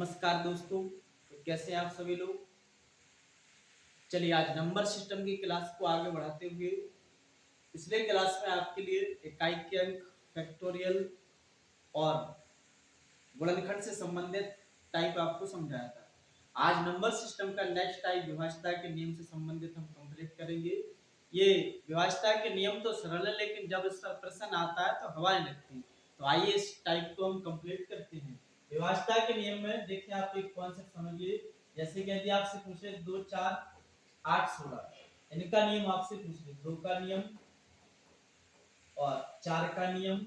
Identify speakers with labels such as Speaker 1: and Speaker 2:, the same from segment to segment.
Speaker 1: नमस्कार दोस्तों। तो कैसे हैं आप सभी लोग। चलिए आज नंबर सिस्टम की क्लास को आगे बढ़ाते हुए पिछले क्लास में आपके लिए इकाई के अंक, फैक्टोरियल और गुणनखंड से संबंधित टाइप आपको समझाया था। आज नंबर सिस्टम का नेक्स्ट टाइप विभाज्यता के नियम से संबंधित हम कंप्लीट करेंगे। ये विभाज्यता के नियम तो सरल है, लेकिन जब इस पर प्रश्न आता है तो हवाएं लगती। तो आइए इस टाइप को हम कंप्लीट करते हैं। विभाज्यता के नियम में देखिए आप एक कॉन्सेप्ट समझिए। जैसे कि यदि आपसे पूछे 2 4 8 16, इनका नियम आपसे पूछ ले, 2 का नियम और 4 का नियम,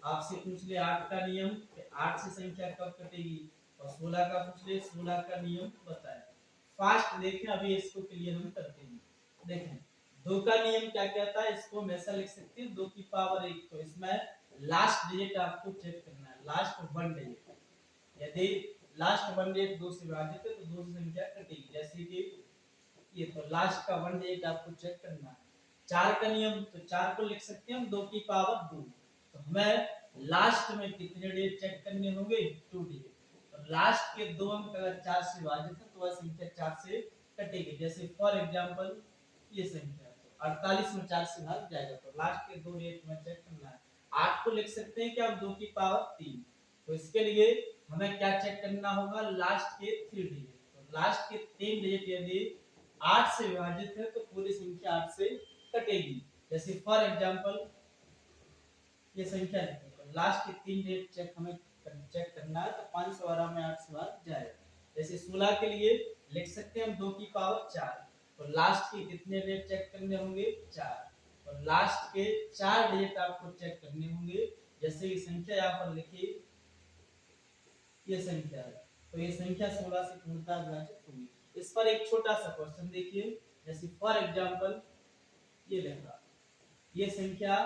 Speaker 1: आपसे पूछ ले 8 का नियम, 8 से संख्या कब कटेगी, और 16 का पूछ ले 16 का नियम बताए। फास्ट देखें, अभी इसको क्लियर हम करते हैं। देखें 2 का नियम क्या कहता है, इसको हम ऐसा लिख सकते हैं 2 की पावर 1। तो इसमें लास्ट डिजिट आपको चेक करना है, लास्ट 1 डिजिट। यदि लास्ट 1 डिजिट 2 से विभाजित है तो 2 से संख्या कटेगी। जैसे कि ये तो लास्ट का 1 डिजिट आपको चेक करना है। 4 का नियम, तो 4 को लिख सकते हैं हम 2 की पावर 2। तो हमें लास्ट में कितने डिजिट चेक करने होंगे, 2 डिजिट। तो लास्ट के 2 अंक अगर 4 से विभाजित है तो वह संख्या 4 से कटेगी। जैसे फॉर एग्जांपल ये संख्या 48 में 4 से भाग जाएगा, तो लास्ट के 2 डिजिट में चेक करना है। 8 को लिख सकते हैं कि अब 2 की पावर 3। तो इसके लिए हमें क्या चेक करना होगा, लास्ट के 3 डिजिट। तो लास्ट के 3 डिजिट यदि 8 से विभाजित है तो पूरी संख्या 8 से कटेगी। जैसे फॉर एग्जांपल ये संख्या लिखो, तो लास्ट के 3 डिजिट चेक हमें चेक करना है। तो 512 में 8 से भाग जाएगा। जैसे 16 के लिए लिख सकते हैं हम 2 की पावर 4। तो लास्ट के कितने डिजिट चेक करने होंगे, 4। और लास्ट के 4 डिजिट आपको चेक करने होंगे। जैसे ये संख्या यहाँ पर लिखी, ये संख्या है, तो ये संख्या 16 से पूर्णतः विभाजित होगी। इस पर एक छोटा सा क्वेश्चन देखिए। जैसे फॉर एग्जांपल ये लिखा, ये संख्या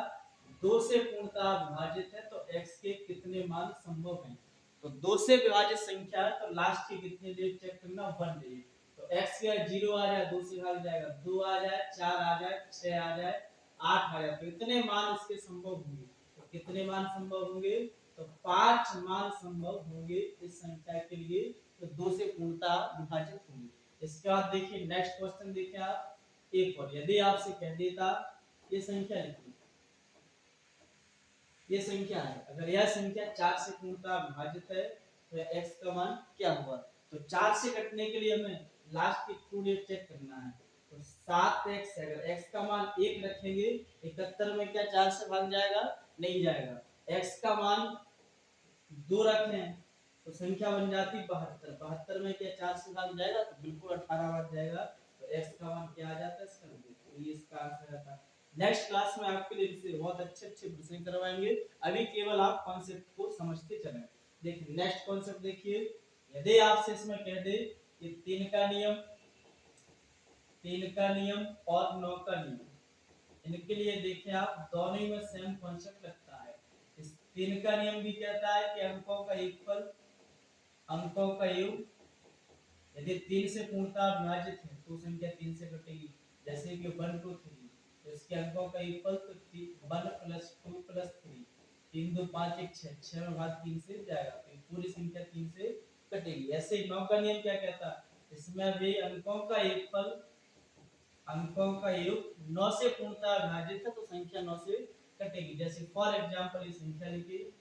Speaker 1: 2 से पूर्णतः विभाजित है तो x के कितने मान संभव हैं। तो 2 से विभाजित संख्या है तो लास्ट के कितने डिजिट चेक करना, 1 डिजिट। तो x का 0 आ जाए, 2 से भाग जाएगा, 2 आ जाए, 4 आ जाए, 6 आ जाए, 8 आ जाए, तो इतने मान इसके संभव होंगे। तो कितने मान संभव होंगे, तो 5 मान संभव होंगे इस संख्या के लिए। तो 2 से पूर्णतः विभाजित होंगे। इसके बाद देखिए नेक्स्ट क्वेश्चन देखिए आप एक और। यदि आपसे कह देता ये संख्या लिखी, ये संख्या है, अगर यह संख्या 4 से पूर्णतः विभाजित है तो x का मान क्या होगा। तो 4 से कटने के लिए हमें लास्ट के 2 डिजिट चेक करना है। तो 7x, अगर x का मान 1 रखेंगे, 71 में क्या 4 से भाग जाएगा, नहीं जाएगा। x का मान 2 रखें तो संख्या बन जाती 72। 72 में क्या 4 से भाग जाएगा, तो बिल्कुल 18 भाग जाएगा। तो x का मान क्या आ जाता है, इसका। तो ये इसका आंसर आता है। नेक्स्ट क्लास में आपके लिए इससे बहुत अच्छे अच्छे प्रश्न करवाएंगे। अभी केवल आप कॉन्सेप्ट को समझते चलें। देखिए नेक्स्ट कॉन्सेप्ट देखिए। यदि आपसे इसमें कह दे कि 3 का नियम, 3 का नियम और 9 का नियम, इनके लिए देखिए आप दोनों ही में सेम कॉन्सेप्ट लगता है। इस 3 का नियम भी कहता है कि अंकों का योगफल, अंकों का योग यदि 3 से पूर्णतः विभाजित है तो संख्या 3 से कटेगी। जैसे कि 1 2 3, तो इसके अंकों का योगफल तो 1 + 2 + 3, 3 2 5 1 6, 6 में भाग 3 से जाएगा, तो पूरी संख्या 3 से कटेगी। ऐसे ही 9 का नियम क्या कहता है, इसमें भी अंकों का योगफल, अंकों का योग 9 से पूर्णतः विभाजित है तो संख्या 9 से कटेगी। जैसे फॉर एग्जांपल ये संख्या लिखिए,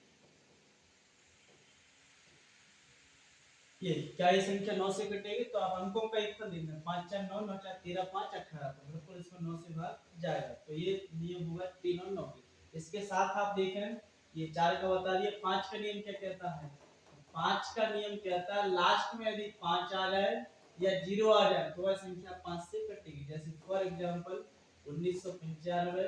Speaker 1: ये क्या, ये संख्या 9 से कटेगी तो आप अंकों का योगफल देखना, 5 4 9, 9 4 13, 5 18, तो बिल्कुल इसमें 9 से भाग जाएगा। तो ये नियम होगा 3 और 9 के। इसके साथ आप देखें ये 4 का बता दिया। 5 का नियम क्या कहता है, 5 का नियम कहता है लास्ट में यदि 5 आ जाए या 0 आ जाए तो वह संख्या 5 से कटेगी। जैसे फॉर एग्जांपल 1995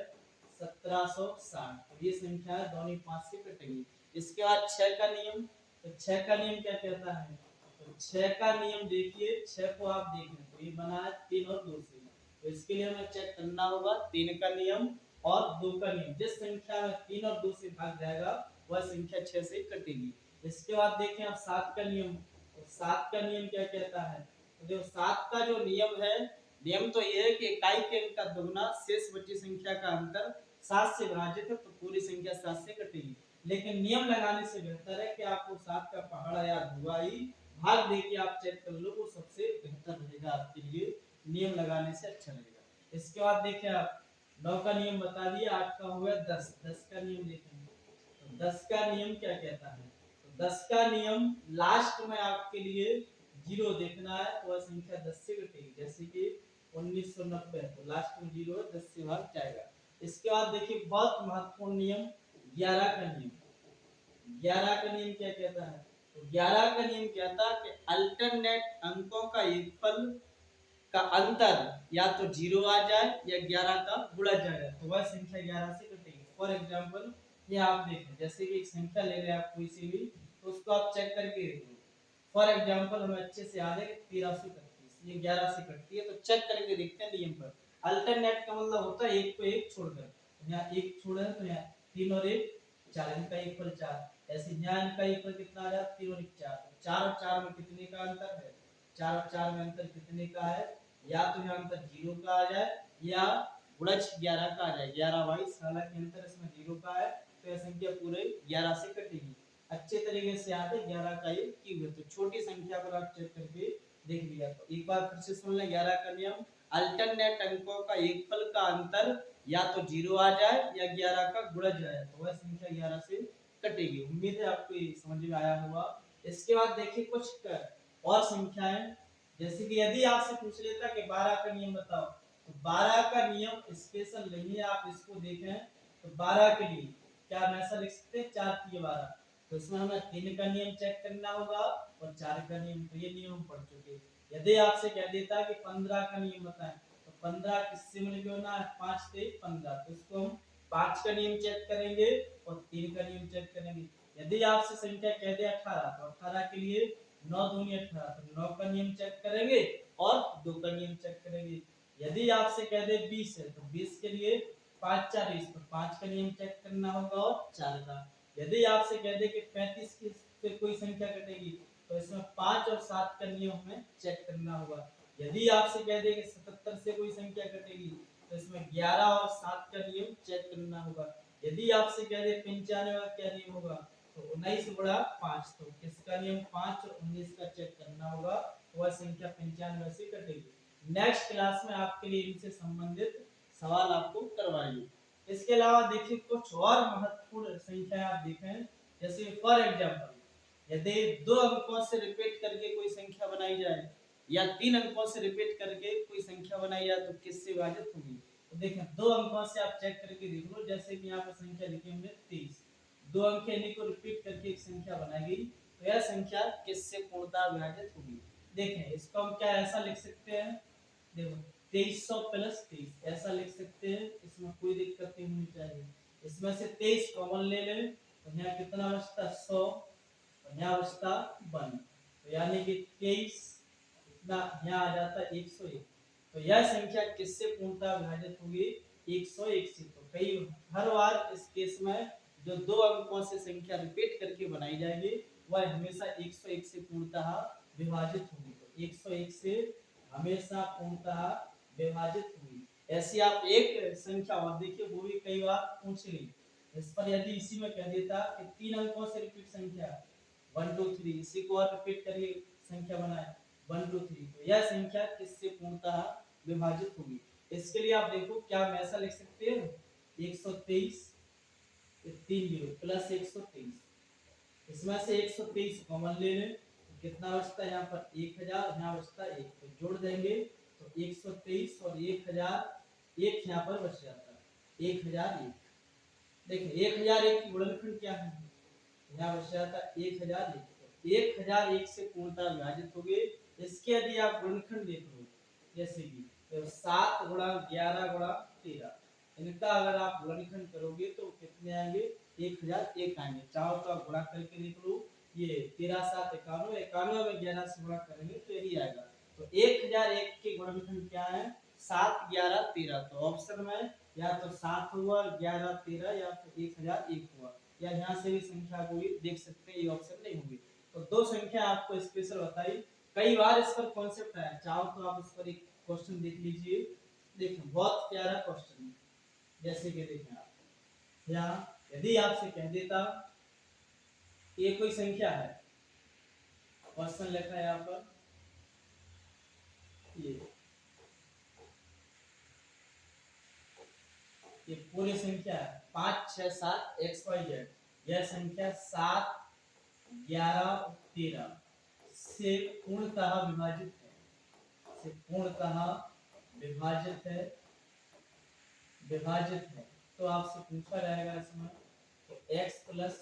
Speaker 1: 1760, तो ये संख्या दोनों 5 से कटेगी। इसके बाद 6 का नियम, तो 6 का नियम क्या कहता है, तो 6 का नियम देखिए, 6 को आप देखें तो ये बना है 3 और 2 से। तो इसके लिए हमें चेक करना होगा 3 का नियम और 2 का नियम। जिस संख्या में 3 और 2 से भाग जाएगा वह संख्या 6 से कटेगी। इसके बाद देखें आप 7 का नियम, तो 7 का नियम क्या कहता है, तो देखो 7 का जो नियम है, नियम तो ये है कि इकाई के अंक का दुगना शेष बची संख्या का अंतर 7 से विभाजित है तो पूरी संख्या 7 से कटेगी। लेकिन नियम लगाने से बेहतर है कि आपको 7 का पहाड़ या ढुआई भाग दे के आप चेक कर लो, वो सबसे बेहतर रहेगा आपके लिए, नियम लगाने से अच्छा रहेगा। इसके बाद देखिए आप 9 का नियम बता दिया, 8 का हो गया 10, 10 का नियम देखेंगे तो 10 का नियम क्या कहता है, तो 10 का नियम लास्ट में आपके लिए जीरो देखना है, तो वह संख्या 10 से घटेगी, जैसे कि 1990 है तो लास्ट में जीरो है, 10 से भाग जाएगा। इसके बाद देखिए बहुत महत्वपूर्ण नियम 11 का नियम, 11 का नियम क्या कहता है, तो 11 का नियम कहता है कि अल्टरनेट अंकों का योगफल का अंतर या तो जीरो आ जाए या 11 का गुणा जाए तो वह संख्या 11 से कटेगी। फॉर एग्जांपल ये आप देखें, जैसे कि एक संख्या ले रहे हैं आप कोई सी भी, तो उसको आप चेक करके देख लो। फॉर एग्जांपल हमें अच्छे से याद है कि 13 से कटती है, ये 11 से कटती है, तो चेक करके देखते हैं नियम पर। अल्टरनेट का मतलब होता है एक को एक छोड़कर, यहाँ एक छोड़ा है तो यहाँ 3 और 1 4, इनका इक्वल 4, ऐसे यहाँ इनका इक्वल कितना आ रहा है 3 और 1 4, 4 और 4 में कितने का अंतर है, 4 और 4 में अंतर कितने का है, या तो यहाँ अंतर 0 का आ जाए या गुणज 11 का आ जाए, 11 22, हालांकि अंतर इसमें 0 का है तो यह संख्या पूरे 11 से कटेगी। अच्छे तरीके से याद है 11 का ये क्यूब है, तो छोटी संख्या पर आप चेक करके देख लिया। तो एक बार फिर से सुन लें 11 का नियम, अल्टरनेट अंकों का योगफल का अंतर या तो 0 आ जाए या 11 का गुणज आए तो वह संख्या 11 से कटेगी। उम्मीद है आपको ये समझ में आया होगा। इसके बाद देखिए कुछ और संख्याएं, जैसे कि यदि आपसे पूछ लेता कि 12 का नियम बताओ, तो 12 का नियम स्पेशल नहीं है, आप इसको देखें तो 12 के लिए क्या हम ऐसा लिख सकते हैं 4 3 12, तो इसमें हमें 3 का नियम चेक करना होगा और 4 का नियम, तो ये नियम हम पढ़ चुके। यदि आपसे कह देता कि 15 का नियम बताएं, तो 15 किससे मिलके होना है 5 से 15, तो इसको हम 5 का नियम चेक करेंगे और 3 का नियम चेक करेंगे। यदि आपसे संख्या कह दे 18, तो 18 के लिए 9 दूनी 18, तो 9 का नियम चेक करेंगे और 2 का नियम चेक करेंगे। यदि आपसे कह दे 20 है, तो 20 के लिए 5 4 20, तो 5 का नियम चेक करना होगा और 4 का। यदि आपसे कह दे कि 35 से कोई संख्या कटेगी, तो इसमें 5 और 7 का नियम हमें चेक करना होगा। यदि आपसे कह दे कि 77 से कोई संख्या कटेगी, तो इसमें 11 और 7 का नियम चेक करना होगा। यदि आपसे कह दे 95 का क्या नियम होगा, तो 19 गुणा 5, तो किसका नियम 5 और 19 का चेक करना होगा, वह संख्या 95 से कटेगी। नेक्स्ट क्लास में आपके लिए इनसे संबंधित सवाल आपको करवाएंगे। इसके अलावा देखिए कुछ और महत्वपूर्ण संख्या आप देखें, जैसे फॉर एग्जांपल यदि 2 अंकों से रिपीट करके कोई संख्या बनाई जाए या 3 अंकों से रिपीट करके कोई संख्या बनाई जाए तो किससे विभाजित होगी, तो देखें 2 अंकों से आप चेक करके देख लो, जैसे कि यहाँ पर संख्या लिखी हमने 23, 2 अंक इन्हीं को रिपीट करके एक संख्या बनाई गई, तो यह संख्या किससे पूर्णतः विभाजित होगी। देखें इसको हम क्या ऐसा लिख सकते हैं, देखो 2300 प्लस 23 ऐसा लिख सकते हैं, इसमें कोई दिक्कत नहीं होनी चाहिए। इसमें से 23 कॉमन ले लें तो यहाँ कितना बचता 100 और यहाँ बचता 1, तो यानी कि 23 इतना यहाँ आ जाता 101, तो यह संख्या किससे पूर्णतः विभाजित होगी 101 से। तो कई हर बार इस केस में जो 2 अंकों से संख्या रिपीट करके बनाई जाएगी वह हमेशा 101 से पूर्णतः विभाजित होगी, तो 101 से हमेशा पूर्णतः विभाजित होगी। ऐसी आप एक संख्या और देखिए, वो भी कई बार पूछ ली, इस पर यदि इसी में कह देता कि 3 अंकों से रिपीट संख्या 1 2 3, इसी को और रिपीट करिए संख्या बनाए 1 2 3, तो यह संख्या किससे पूर्णतः विभाजित होगी। इसके लिए आप देखो क्या हम ऐसा लिख सकते हैं 123 3 0 प्लस 123, इसमें से 123 कॉमन ले लें तो कितना बचता है यहाँ पर 1000, यहाँ बचता 1, तो जोड़ देंगे तो 123 और 1000 1 यहाँ पर बच जाता है 1001। देखिए 1001 की गुणनखंड क्या है, यहाँ बच जाता है 1001, तो 1001 से पूर्णतः विभाजित हो गए। इसके यदि आप गुणनखंड देख लो, जैसे कि 7 गुणा 11 गुणा 13, इनका अगर आप गुणनखंड करोगे तो कितने आएंगे 1001 आएंगे। चाहो तो आप गुणा करके देख लो, ये 13 7 91, 91 में 11 से गुणा करेंगे तो यही आएगा। तो 1001 के गुणनखंड क्या है 7 11 13, तो ऑप्शन में या तो 7 हुआ 11 13 या फिर 1001 हुआ, या यहाँ से भी संख्या को भी देख सकते हैं, ये ऑप्शन नहीं होगी। तो 2 संख्या आपको स्पेशल बताई, कई बार इस पर कॉन्सेप्ट आया, चाहो तो आप इस पर एक क्वेश्चन देख लीजिए। देखिए बहुत प्यारा क्वेश्चन है, जैसे कि देखें आप यहाँ यदि आपसे कह देता ये कोई संख्या है, क्वेश्चन लिखा है यहाँ पर, ये पूरी संख्या है 5 6 7 XYZ। यह संख्या 7 11 13 से पूर्णतः विभाजित है, से पूर्णतः विभाजित है, विभाजित है। तो आपसे पूछा जाएगा इसमें तो x plus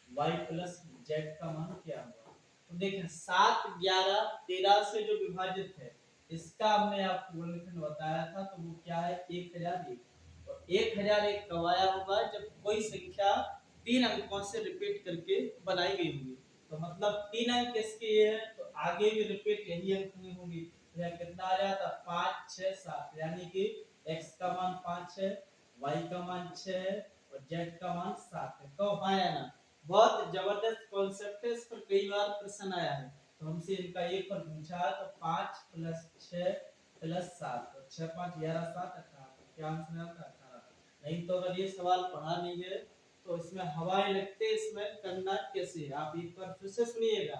Speaker 1: y plus z का मान क्या होगा। तो देखें 7 11 13 से जो विभाजित है, इसका हमने आपको गुणनखंड बताया था, तो वो क्या है 1001। और 1001 कब आया होगा, जब कोई संख्या 3 अंकों से रिपीट करके बनाई गई होगी। तो मतलब 3 अंक इसके ये है, तो आगे भी रिपीट यही अंक में होंगी। तो यहाँ कितना आ जाता 5 6 7, यानी कि x का मान 5 है, y का मान 6 है और z का मान 7 है। तो आया ना, बहुत जबरदस्त कॉन्सेप्ट है, इस पर कई बार प्रश्न आया है। तो हमसे इनका एक पर पूछा तो 5 प्लस 6 प्लस 7, तो 6 5 11 7 18, तो क्या आंसर आता है 18। नहीं तो अगर ये सवाल पढ़ा नहीं है तो इसमें हवाएं लगते, इसमें करना कैसे है, आप एक बार फिर से सुनिएगा।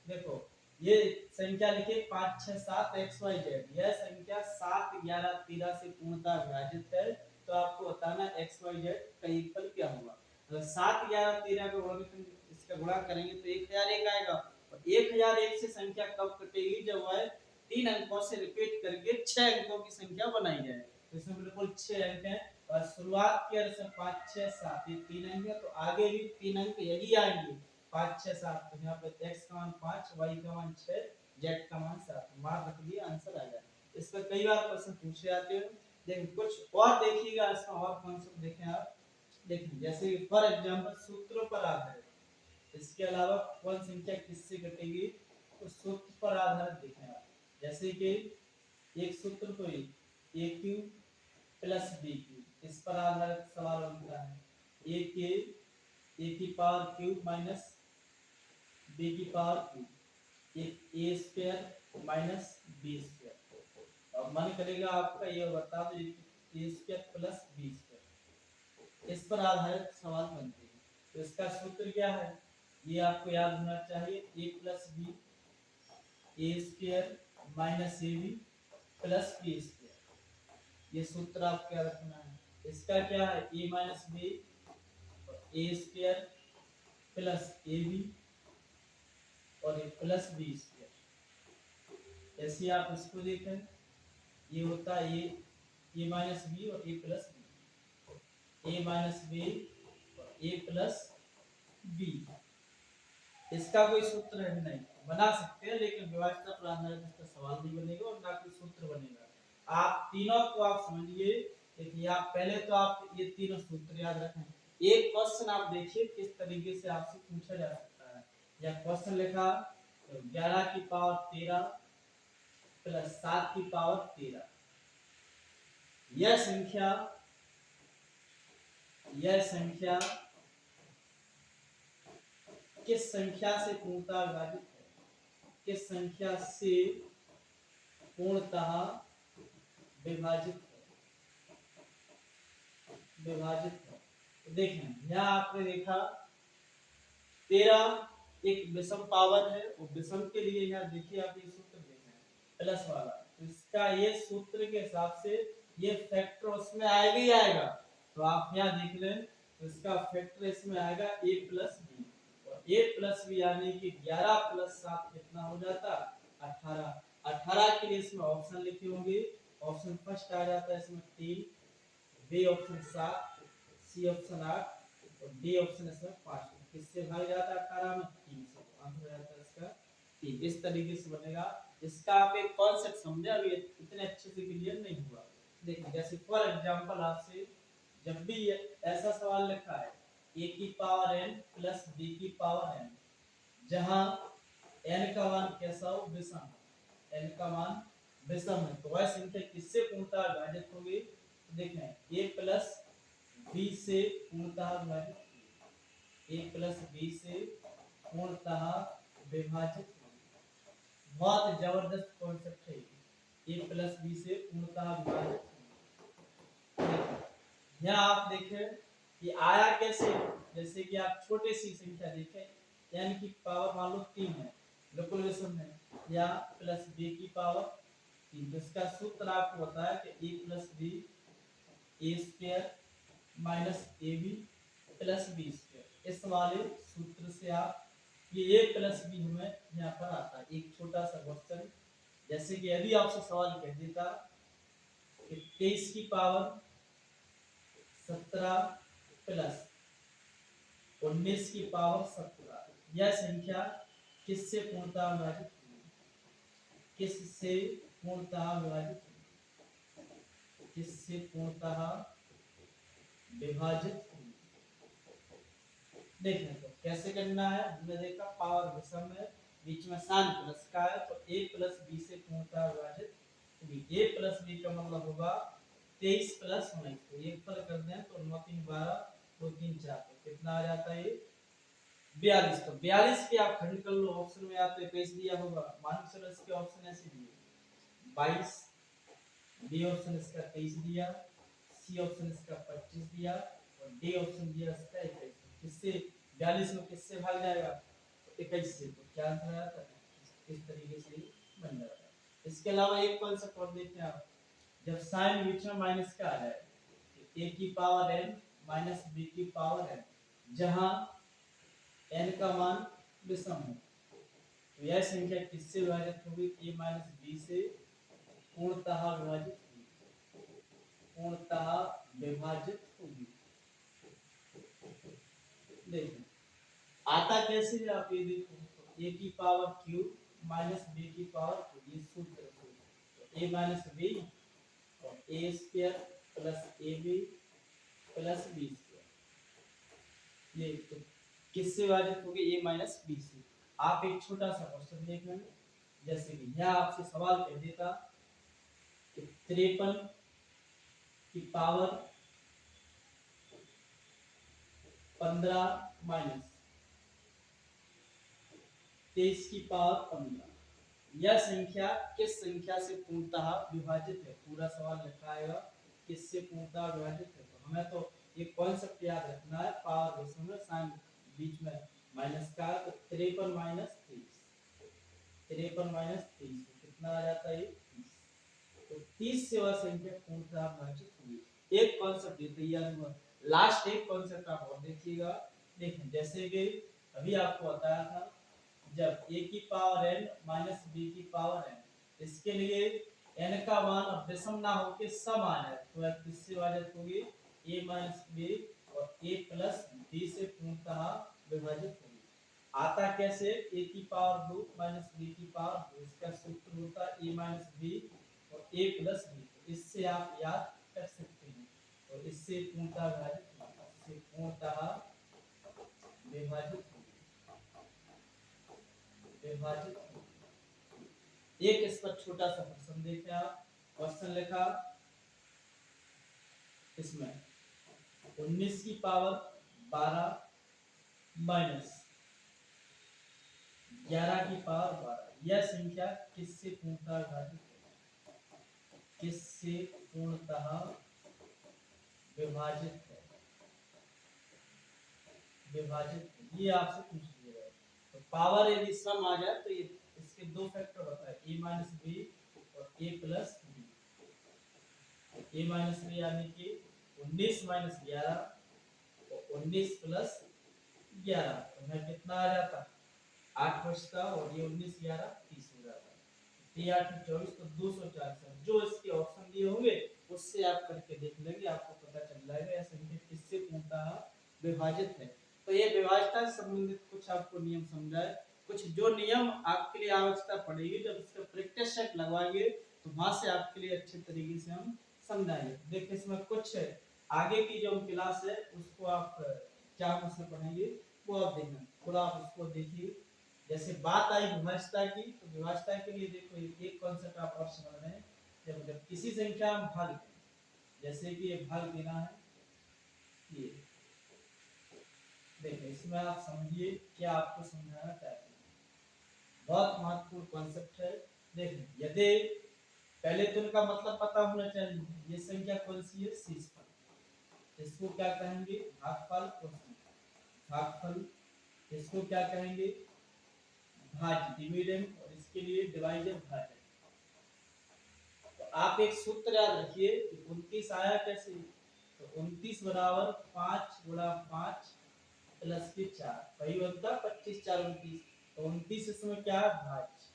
Speaker 1: देखो ये संख्या लिखे 5 6 7 XYZ, यह संख्या 7 11 13 से पूर्णतः विभाजित है। तो आपको बताना XYZ का इक्वल क्या होगा। अगर 7 11 13 का गुणनखंड इसका गुणा करेंगे तो 1001 आएगा। और 1001 से संख्या कब कटेगी, जब वह 3 अंकों से रिपीट करके 6 अंकों की संख्या बनाई जाए। तो इसमें बिल्कुल 6 अंक हैं और शुरुआत की अर्थ से 5 6 7 ये 3 अंक है, तो आगे भी 3 अंक यही आएंगे 5 6 7। तो यहाँ पे x का मान 5, y का मान 6, z का मान 7, मार रख दिया, आंसर आ गया। इस पर कई बार क्वेश्चन पूछे जाते हैं। देखिए कुछ और देखिएगा इसका, और कॉन्सेप्ट देखें आप। देखिए जैसे फॉर एग्जांपल सूत्रों पर आधारित, इसके अलावा कौन संख्या किससे घटेगी, तो सूत्र पर आधारित देखें आप। जैसे कि एक सूत्र कोई ए क्यूब प्लस बी क्यूब, इस पर आधारित सवाल बनता है। ए की पावर क्यूब माइनस बी की पावर क्यूब, ए स्क्वायर माइनस बी स्क्वायर। अब मन करेगा आपका ये बता दो ए स्क्वायर प्लस बी स्क्वायर, इस पर आधारित सवाल बनते हैं। तो इसका सूत्र क्या है, ये आपको याद होना चाहिए, A plus B, A square minus A B plus B square, ये सूत्र आपको याद रखना है। इसका क्या है, A minus B, A square plus A B और ए प्लस बी स्क्वायर। ऐसे आप इसको देखें, ये होता है ए माइनस बी और A plus B, A minus b और ए प्लस बी। इसका कोई सूत्र है नहीं, बना सकते हैं लेकिन व्यवस्था पर आधारित इसका सवाल नहीं बनेगा और ना कोई सूत्र बनेगा। आप तीनों को आप समझिए। देखिए आप पहले तो आप ये तीनों सूत्र याद रखें। एक क्वेश्चन आप देखिए किस तरीके से आपसे पूछा जा सकता है। या क्वेश्चन लिखा तो 11 की पावर 13 प्लस 7 की पावर 13, यह संख्या किस संख्या से पूर्णतः विभाजित है, किस संख्या से पूर्णतः विभाजित है। तो देखें यहाँ आपने देखा 13 एक विषम पावर है, और विषम के लिए यहाँ देखिए आप ये सूत्र देखें प्लस वाला, तो इसका ये सूत्र के हिसाब से ये फैक्टर उसमें आएगा ही आएगा। तो आप यहाँ देख लें तो इसका फैक्टर इसमें आएगा a प्लस बी, और a प्लस बी यानी कि 11 प्लस 7 कितना हो जाता 18। 18 के लिए इसमें ऑप्शन लिखे होंगे। ऑप्शन फर्स्ट आ जाता है इसमें 3, बी ऑप्शन 7, सी ऑप्शन 8 और डी ऑप्शन इसमें 5। किससे भाग जाता है 18 में 3 से, तो आंसर आ जाता है इसका 3। इस तरीके से बनेगा। इसका आप एक कॉन्सेप्ट समझे, अभी इतने अच्छे से क्लियर नहीं हुआ। देखिए जैसे फॉर एग्जांपल आपसे जब भी ऐसा सवाल लिखा है a की पावर n प्लस b की पावर n, जहां n का मान कैसा हो, विषम, n का मान विषम है, तो वह संख्या किससे पूर्णतः विभाजित होगी। तो देखें a प्लस b से पूर्णतः विभाजित, a प्लस b से पूर्णतः विभाजित। बहुत जबरदस्त कॉन्सेप्ट है, a प्लस b से पूर्णतः विभाजित। यहाँ आप देखें कि आया कैसे, जैसे कि आप छोटी सी संख्या देखें n की पावर मान लो 3 है बिल्कुल विषम है, या प्लस b की पावर 3। तो इसका सूत्र आपको बताया कि a plus B A square minus A B plus B square. इस वाले सूत्र से आप ये a प्लस बी हमें यहाँ पर आता है। एक छोटा सा क्वेश्चन, जैसे कि यदि आपसे सवाल कह देता कि 23 की पावर 17 प्लस 19 की पावर 17, यह संख्या किससे पूर्णतः विभाजित होगी? किससे पूर्णतः विभाजित होगी? किससे पूर्णतः विभाजित होगी? देखिए तो कैसे करना है, हमने देखा पावर विषम है, बीच में साइन प्लस का है, तो a प्लस बी से पूर्णतः विभाजित होगी। a प्लस बी का मतलब होगा 23 प्लस 19, तो एक पर कर दें तो 9 3 12 2 3 4, तो कितना आ जाता है 42। तो 42 के आप खंड कर लो, ऑप्शन में आपको 21 दिया होगा, मान चलो इसके ऑप्शन ऐसे दिए 22, बी ऑप्शन इसका 23 दिया, सी ऑप्शन इसका 25 दिया, और डी ऑप्शन दिया इसका 21। किससे 42 में किससे भाग जाएगा? तो 21 से। तो क्या आंसर आया था? इस तरीके से बन जाता है। इसके अलावा एक कॉन्सेप्ट और देखते हैं आप, जब साइन बीच में माइनस का आ जाए, a की पावर n माइनस b की पावर n, जहां n का मान विषम है, तो यह संख्या किससे विभाजित होगी? a माइनस b से पूर्णतः विभाजित होगी, पूर्णतः विभाजित होगी। देखिए आता कैसे है, आप ये देखो, तो a की पावर q माइनस b की पावर q, ये सूत्र है। तो a माइनस b और a square plus ab plus b square, ये तो किससे विभाजित होगी? a माइनस b से। आप एक छोटा सा क्वेश्चन देख लें, जैसे कि यह आपसे सवाल कह देता कि 53 की पावर 15 माइनस 23 की पावर 15, यह संख्या किस संख्या से पूर्णतः विभाजित है? पूरा सवाल लिखा आएगा किससे पूर्णतः विभाजित है। तो हमें तो एक कॉन्सेप्ट याद रखना है, पावर विषम में साइन बीच में माइनस का, तो 53 माइनस 23, 53 माइनस 23 कितना आ जाता है 30। तो 30 से वह संख्या पूर्णतः विभाजित होगी। एक कॉन्सेप्ट ये तैयार हुआ, लास्ट एक कॉन्सेप्ट आप और देखिएगा। देखें जैसे कि अभी आपको बताया था, जब a की पावर n माइनस b की पावर n, इसके लिए n का मान अब विषम ना होके सम आ जाए, तो यह किससे विभाजित होगी? a माइनस b और a प्लस b से पूर्णतः विभाजित होगी। आता कैसे? a की पावर 2 माइनस b की पावर 2, इसका सूत्र होता है a माइनस b और a प्लस b। इससे आप याद कर सकते हैं, तो इससे पूर्णतः विभाजित होगी, इससे पूर्णतः विभाजित विभाजित। एक इस पर छोटा सा प्रश्न देखें आप, क्वेश्चन लिखा इसमें 19 की पावर 12 माइनस 11 की पावर 12, यह संख्या किससे पूर्णतः विभाजित है? किससे पूर्णतः विभाजित है? विभाजित, ये आपसे पूछ लिया जाए। तो पावर यदि सम आ जाए तो ये इसके दो फैक्टर होता है, a माइनस बी और a plus b. a minus b यानी कि 19 माइनस 11 और 19 प्लस 11, तो मैं कितना आ जाता 8 बचता, और ये 19 11 30 हो जाता है। 8 24, तो 204। जो इसके ऑप्शन दिए होंगे उससे आप करके देख लेंगे, आपको पता चल जाएगा यह संख्या किससे पूर्णतः विभाजित है। तो ये विभाज्यता से संबंधित कुछ आपको नियम समझाए, कुछ जो नियम आपके लिए आवश्यकता पड़ेगी, जब इसका प्रैक्टिस सेट लगवाएंगे तो वहां से आपके लिए अच्छे तरीके से हम समझाएंगे। देखिए इसमें कुछ आगे की जो क्लास है उसको आप क्या मुझसे पढ़ेंगे वो आप देखना, थोड़ा आप उसको देखिए। जैसे बात आई विभाज्यता की, तो विभाज्यता के लिए देखो एक कॉन्सेप्ट आप और समझ रहे हैं, जब किसी संख्या में भाग, जैसे कि ये भाग देना है, ये देखिए इसमें आप समझिए क्या आपको समझाना चाहते हैं, बहुत महत्वपूर्ण कॉन्सेप्ट है। देखिए यदि पहले तो इनका मतलब पता होना चाहिए, ये संख्या कौन सी है? शेषफल। इसको क्या कहेंगे? भागफल और भागफल इसको क्या कहेंगे, भाज्य, डिविडेंड, और इसके लिए डिवाइजर, भाजक। तो आप एक सूत्र याद रखिए कि 29 आया कैसे, तो 29 बराबर 5 गुणा 5 प्लस के 4, वही बनता 25 4 29। तो 29 इसमें क्या है, भाज्य।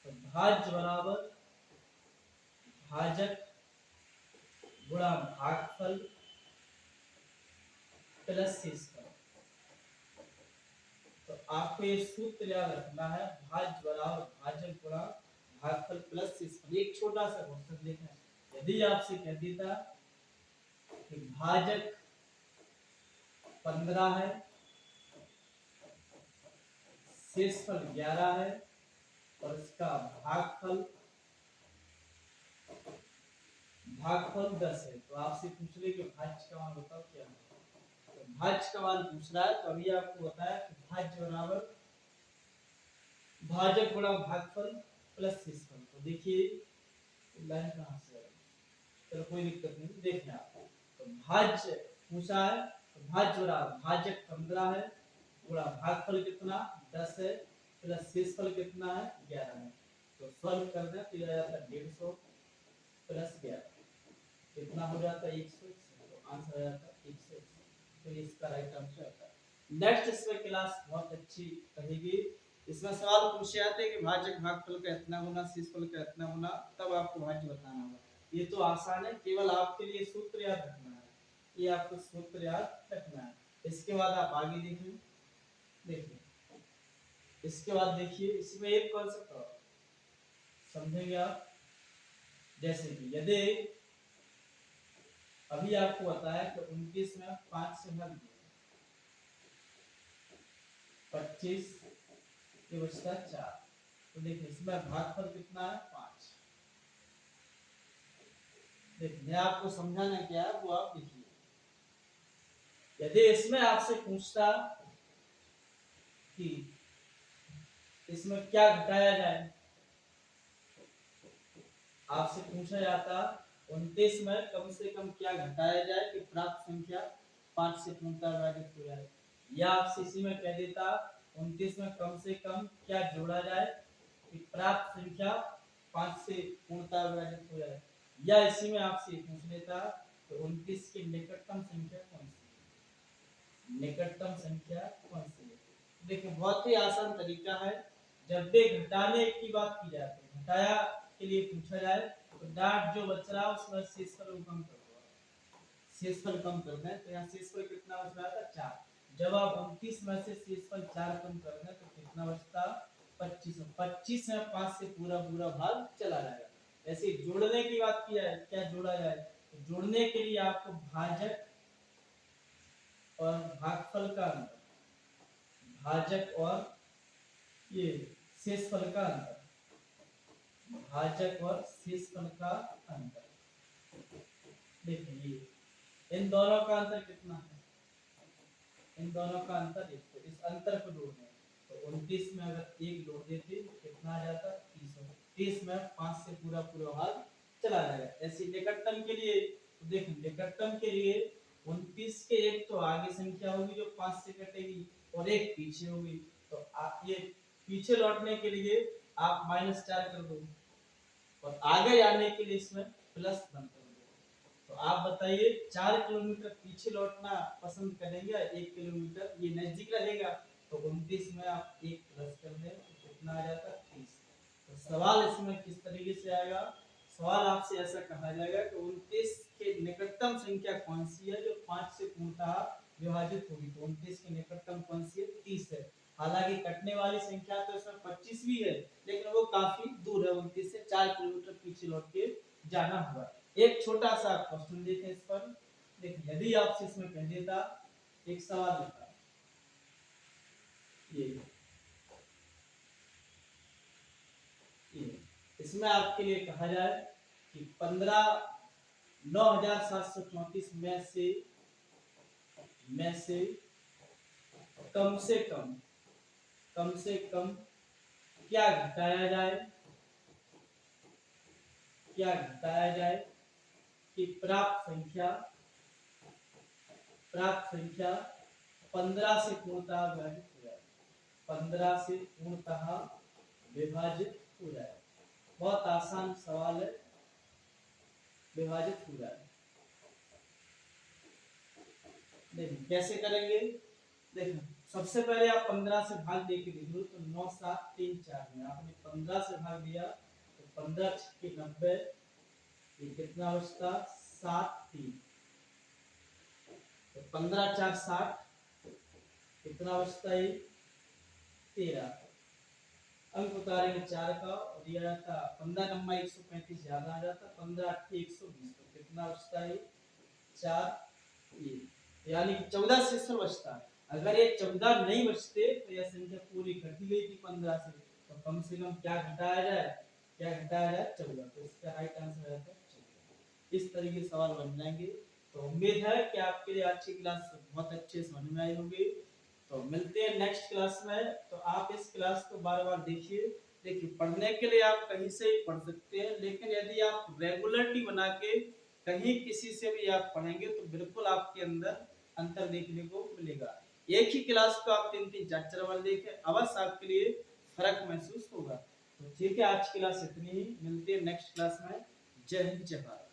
Speaker 1: तो भाज्य बराबर भाजक गुणा भागफल प्लस शेषफल। तो आपको ये सूत्र याद रखना है, भाज्य बराबर भाजक गुणा भागफल प्लस शेषफल। एक छोटा सा क्वेश्चन देखना, यदि आपसे कह देता कि भाजक 15 है, शेषफल 11 है, और इसका भागफल 10 है, तो आपसे पूछ ले कि भाज्य का मान बताओ क्या है। तो भाज्य का मान पूछ रहा है, तो अभी आपको बताया कि भाज्य बराबर भाजक गुणा भागफल प्लस शेषफल। तो देखिए लाइन कहां से है, चलो कोई दिक्कत नहीं, देखना आप। तो भाज्य पूछा है, तो भाज्य बराबर भाजक 15 है गुणा भागफल कितना 10 है प्लस शेषफल कितना है 11 है। तो सॉल्व कर दे तो यह आ जाता है 150 प्लस 11 कितना हो जाता है 100। तो आंसर आ जाता है 100। तो ये इसका राइट आंसर आता है। नेक्स्ट इसमें क्लास बहुत अच्छी रहेगी। इसमें सवाल पूछे जाते हैं कि भाजक भागफल का इतना गुना शेषफल का इतना गुना, तब आपको भाज्य बताना होगा। ये तो आसान है, केवल आपके लिए सूत्र याद रखना है, ये आपको सूत्र याद रखना है। इसके बाद आप आगे देखिए, इसके बाद देखिए इसमें एक कॉन्सेप्ट और समझेंगे आप। जैसे कि यदि अभी आपको बताया कि 29 में 5 से भाग दिया 25 के बचता 4, तो देखिए इसमें भागफल कितना है 5। देखिए आपको समझाना क्या है वो आप देखिए, यदि इसमें आपसे पूछता कि इसमें क्या घटाया जाए, आपसे पूछा जाता 29 में कम से कम क्या घटाया जाए कि प्राप्त संख्या 5 से पूर्णतः विभाजित हो जाए, या आपसे इसी में कह देता 29 में कम से कम क्या जोड़ा जाए कि प्राप्त संख्या 5 से पूर्णतः विभाजित हो जाए, या इसी में आपसे पूछ लेता तो 29 की निकटतम संख्या कौन सी है, निकटतम संख्या कौन सी है। देखिए बहुत ही आसान तरीका है, जब भी घटाने की बात की जाती है, घटाया के लिए पूछा जाए तो डाट जो बच रहा है उसमें शेषफल को कम कर दो, शेषफल कम कर दें तो यहाँ शेषफल कितना बच रहा था 4। जब आप 29 में से शेषफल 4 कम कर दें तो कितना बचता 25। 25 में 5 से पूरा पूरा भाग चला जाएगा। ऐसे जोड़ने की बात की जाए, क्या जोड़ा जाए, तो जोड़ने के लिए आपको भाजक और भागफल का अंतर, भाजक और ये शेषफल का अंतर, भाजक और शेषफल का अंतर। देखिए इन दोनों का अंतर कितना है, इन दोनों का अंतर एक, तो इस अंतर को जोड़ना है। तो 29 में अगर एक जोड़ देते तो कितना आ जाता 30। 30 में 5 से पूरा पूरा भाग चला जाएगा। ऐसे निकटतम के लिए तो देखिए निकटतम के लिए 29 के एक तो आगे संख्या होगी जो 5 से कटेगी और एक पीछे होगी, तो आप ये पीछे लौटने के लिए आप -4 कर दो और आगे जाने के लिए इसमें प्लस 1 कर दो। तो आप बताइए 4 किलोमीटर पीछे लौटना पसंद करेंगे, 1 किलोमीटर ये नजदीक रहेगा। तो 29 में आप 1 प्लस कर दें तो कितना आ जाता 30। तो सवाल इसमें किस तरीके से आएगा, सवाल आपसे ऐसा कहा जाएगा कि 29 के निकटतम संख्या कौन सी है जो 5 से पूर्णतः विभाजित होगी। तो 29 की निकटतम कौन सी है 30 है। हालांकि कटने वाली संख्या तो इसमें 25 भी है, लेकिन वो काफी दूर है, 29 से 4 किलोमीटर पीछे लौट के जाना होगा। एक छोटा सा क्वेश्चन देखें इस पर। देखिए यदि आपसे इसमें कह देता एक सवाल लिखा ये इसमें आपके लिए कहा जाए कि 9734 में से कम से कम क्या घटाया जाए, क्या घटाया जाए कि प्राप्त संख्या 15 से पूर्णतः विभाजित हो जाए, 15 से पूर्णतः विभाजित हो जाए। बहुत आसान सवाल है, विभाजित हो जाए। देखिए कैसे करेंगे, देखो सबसे पहले आप 15 से भाग दे के देख लो तो 9 7 3 4 में आपने 15 से भाग दिया तो 15 छक्के 90, ये कितना बचता 7 3, तो 15 4 60, कितना बचता है 13। अंक उतारेंगे 4 का और ये आता 15 नंबर 135 ज्यादा आ जाता, 15 8 120, तो कितना बचता है 4 ये, यानी 14 शेषफल बचता है। अगर ये 14 नहीं बचते तो यह संख्या पूरी घटी गई थी 15 से, तो कम से कम क्या घटाया जाए, क्या घटाया जाए 14, तो इसका राइट आंसर है 14। इस तरीके के सवाल बन जाएंगे। तो उम्मीद है कि आपके लिए आज की क्लास बहुत अच्छे से समझ में आई होगी। तो मिलते हैं नेक्स्ट क्लास में। तो आप इस क्लास को बार बार देखिए। देखिए पढ़ने के लिए आप कहीं से ही पढ़ सकते हैं, लेकिन यदि आप रेगुलरिटी बना के कहीं किसी से भी आप पढ़ेंगे तो बिल्कुल आपके अंदर अंतर देखने को मिलेगा। एक ही क्लास को आप 3 3 4 4 बार देखें, अवश्य आपके लिए फर्क महसूस होगा। तो ठीक है, आज की क्लास इतनी ही, मिलते हैं नेक्स्ट क्लास में। जय हिंद जय भारत।